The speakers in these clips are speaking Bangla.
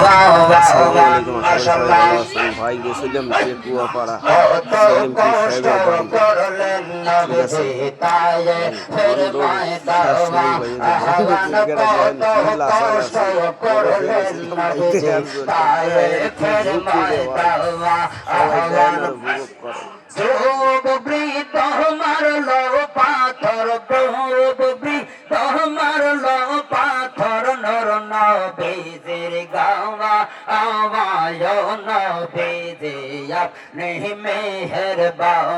আসসালামু আলাইকুম, আশা করি সবাই ভালো আছেন। ভাই গেছিলাম যে কুয়াপাড়া সেলিম পীর সাহেবের বাড়ি। ঠিক আছে, ভণ্ডর শেষ নেই ভাই। এই যে বাড়ি কেটে দেন কি লাচার আছে, পরে ফের গেছিলাম ভাই দেখার জন্য। এর কি ঝুঁকি রে ভাই, সবাই দেন আর উপভোগ করেন। যুব বৃদ্ধ মারলো পাথর, যুব বৃদ্ধ মারলো পাথর, নর নবীজির গাওয়া আওয়ায় নবীজি আপনি মেহেরবান,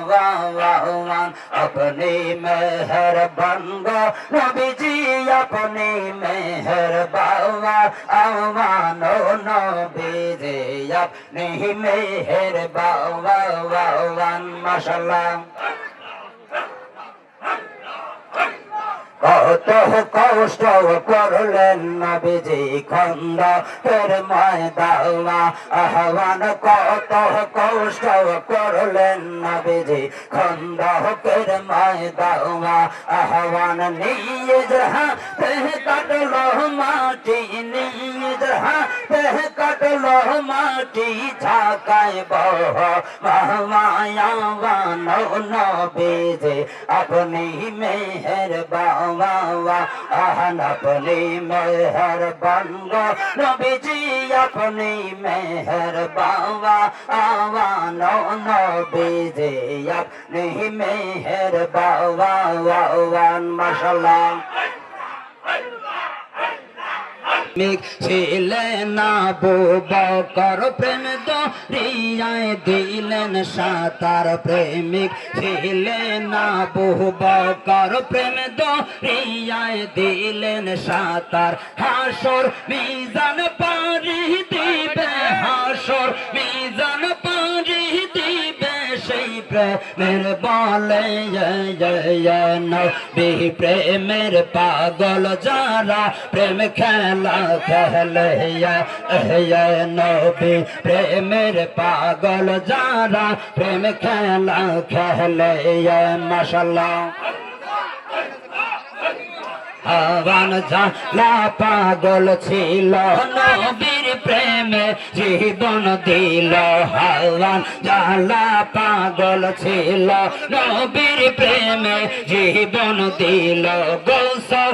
আপনি মেহেরবান গো নবীজি, আপনি মেহেরবান আওয়ান নবীজি, আপনি মেহেরবান। মাশাআল্লাহ। কত কষ্ট করলেন নবীজি খন্দকের ময়দানে, আহ্বান কত কষ্ট করলেন নবীজি খন্দকের ময়দানে, আহ্বান নিজ হাতে কাটলো মাটি, নিজ হাতে কাটলো মাটি, ঝাঁকায় বহ মায়াবান নবীজি আপনি মেহেরবান, আপনি মেহেরবান গো নবীজি, আপনি মেহেরবান নবীজি, আপনি মেহেরবান। মাশাআল্লাহ। ছিলেন আবু বকর প্রেম দরিয়ায় দিলেন সাঁতার, প্রেমিক ছিলেন আবু বকর প্রেম দরিয়ায় দিলেন সাঁতার, হাসর মিজান পারি দিবে, হাসর মিজান পারি দিবে, সেই প্রেমের বলে নবী প্রেমের পাগল যারা, প্রেম খেলা খেলে নবী প্রেমের পাগল যারা, প্রেম খেলা খেলে। মাশাআল্লাহ। আহ্বান জালা পাগল ছিল নবীর প্রেমে জীবন দিল, আহ্বান জালা পাগল ছিল নবীর প্রেমে জীবন দিল, গোসল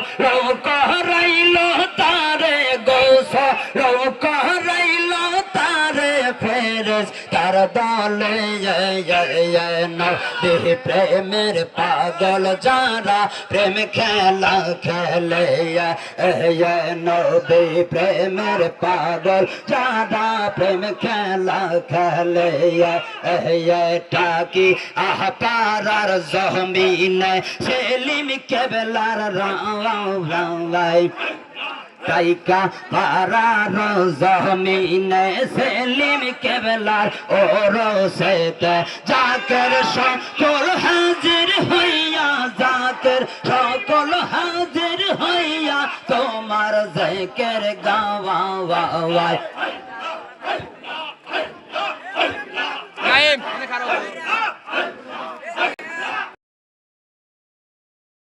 করাইল তারে, গোসল করাইল তারে ফেরেশ তার দলে, নবী প্রেমের পাগল যারা, প্রেম খেলা খেলে নবী প্রেমের পাগল যারা, প্রেম খেলা খেলে। টাকি আহ পারার জমিনে সেলিম কেবলার রাওয়াই, কাইকা পারার জমিনে সেলিম কেবলার ওরসেতে, জাকের সকল হাজির হইয়া, জাকের সকল হাজির হইয়া তোমার জিকির গাওয়া।